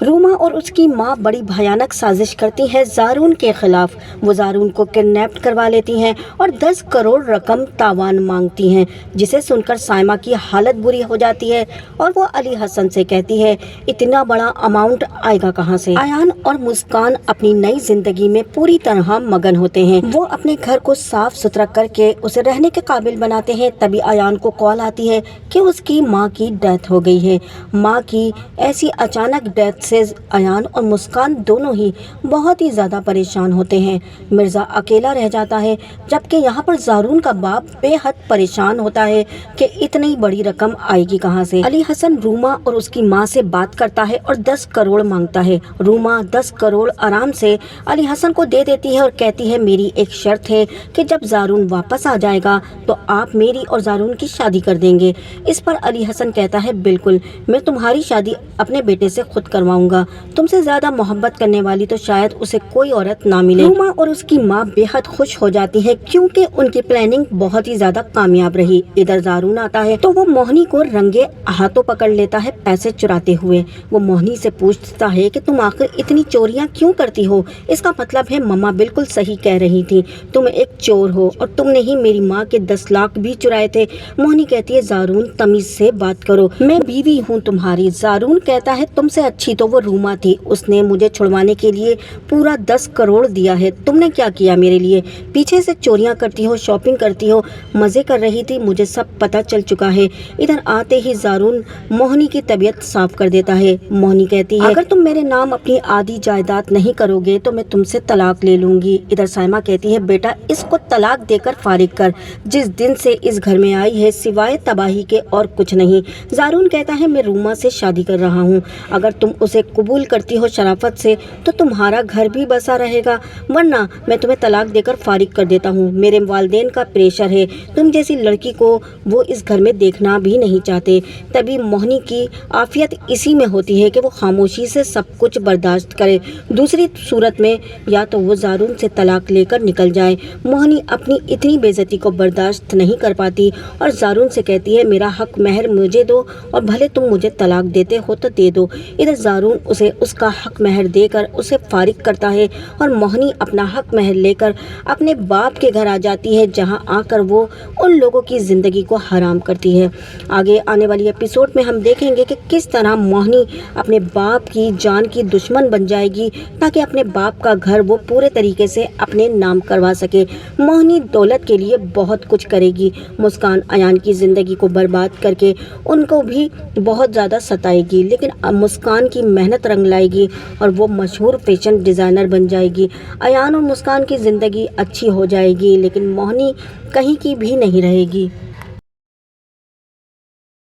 روما اور اس کی ماں بڑی بھیانک سازش کرتی ہیں زارون کے خلاف۔ وہ زارون کو کڈنیپ کروا لیتی ہیں اور 10 کروڑ رقم تاوان مانگتی ہیں، جسے سن کر سائمہ کی حالت بری ہو جاتی ہے اور وہ علی حسن سے کہتی ہے اتنا بڑا اماؤنٹ آئے گا کہاں سے۔ ایان اور مسکان اپنی نئی زندگی میں پوری طرح مگن ہوتے ہیں۔ وہ اپنے گھر کو صاف ستھرا کر کے اسے رہنے کے قابل بناتے ہیں۔ تبھی ایان کو کال آتی ہے کہ اس کی ماں کی ڈیتھ ہو گئی ہے۔ ماں کی ایسی اچانک ڈیتھ سے ایان اور مسکان دونوں ہی بہت ہی زیادہ پریشان ہوتے ہیں۔ مرزا اکیلا رہ جاتا ہے، جبکہ یہاں پر زارون کا باپ بے حد پریشان ہوتا ہے کہ اتنی بڑی رقم آئے گی کہاں سے۔ علی حسن روما اور اس کی ماں سے بات کرتا ہے اور 10 کروڑ مانگتا ہے۔ روما 10 کروڑ آرام سے علی حسن کو دے دیتی ہے اور کہتی ہے میری ایک شرط ہے کہ جب زارون واپس آ جائے گا تو آپ میری اور زارون کی شادی کر دیں گے۔ اس پر علی حسن کہتا ہے بالکل، میں تمہاری شادی اپنے بیٹے سے خود کرواؤں گا۔ تم سے زیادہ محبت کرنے والی تو شاید اسے کوئی عورت نہ ملے۔ روما اور اس کی ماں بے حد خوش ہو جاتی ہے کیونکہ ان کی پلاننگ بہت ہی زیادہ کامیاب رہی۔ ادھر زارون آتا ہے تو وہ موہنی کو رنگے ہاتھوں پکڑ لیتا ہے پیسے چراتے ہوئے۔ وہ موہنی سے پوچھتا ہے کہ تم آخر اتنی چوریاں کیوں کرتی ہو؟ اس کا مطلب ہے مما بالکل صحیح کہہ رہی تھی، تم ایک چور ہو اور تم نے ہی میری ماں کے 10 لاکھ بھی چرائے تھے۔ موہنی کہتی ہے زارون تمیز سے بات کرو، میں بیوی ہوں تمہاری۔ زارون کہتا ہے تم سے اچھی تو وہ روما تھی، اس نے مجھے چھڑوانے کے لیے پورا 10 کروڑ دیا ہے۔ تم نے کیا کیا میرے لیے؟ پیچھے سے چوریاں کرتی ہو، شاپنگ کرتی ہو، مزے کر رہی تھی، مجھے سب پتہ چل چکا ہے۔ ادھر آتے ہی زارون موہنی کی طبیعت صاف کر دیتا ہے۔ موہنی کہتی ہے اگر تم میرے نام اپنی آدھی جائیداد نہیں کرو گے تو میں تم سے طلاق لے لوں گی۔ ادھر سائمہ کہتی ہے بیٹا اس کو طلاق دے کر فارغ کر، جس دن سے اس گھر میں آئی ہے سوائے تباہی کے اور کچھ نہیں۔ زارون کہتا ہے میں روما سے شادی کر رہا ہوں، اگر تم اسے قبول کرتی ہو شرافت سے تو تمہارا گھر بھی بسا رہے گا، ورنہ میں تمہیں طلاق دے کر فارغ کر دیتا ہوں۔ میرے والدین کا پریشر ہے، تم جیسی لڑکی کو وہ اس گھر میں دیکھنا بھی نہیں چاہتے۔ تبھی موہنی کی عافیت اسی میں ہوتی ہے کہ وہ خاموشی سے سب کچھ برداشت کرے، دوسری صورت میں یا تو وہ زارون سے طلاق لے کر نکل جائے۔ موہنی اپنی اتنی بے عزتی کو برداشت نہیں کر پاتی اور زارون سے کہتی ہے میرا حق مہر مجھے دو اور بھلے تم مجھے طلاق دیتے ہو تو دے دو۔ ادھر زارون اسے اس کا حق مہر دے کر اسے فارغ کرتا ہے اور موہنی اپنا حق مہر لے کر اپنے باپ کے گھر آ جاتی ہے، جہاں آ کر وہ ان لوگوں کی زندگی کو حرام کرتی ہے۔ آگے آنے والی ایپیسوڈ میں ہم دیکھیں گے کہ کس طرح موہنی اپنے باپ کی جان کی دشمن بن جائے گی تاکہ اپنے باپ کا گھر وہ پورے طریقے سے اپنے نام کروا سکے۔ موہنی دولت کے لیے بہت کچھ کرے گی، مسکان ایان کی زندگی کو برباد کر کے ان کو بھی بہت زیادہ ستائے گی، لیکن مسکان کی محنت رنگ لائے گی اور وہ مشہور فیشن ڈیزائنر بن جائے گی۔ ایان اور مسکان کی زندگی اچھی ہو جائے گی، لیکن موہنی کہیں کی بھی نہیں رہے گی۔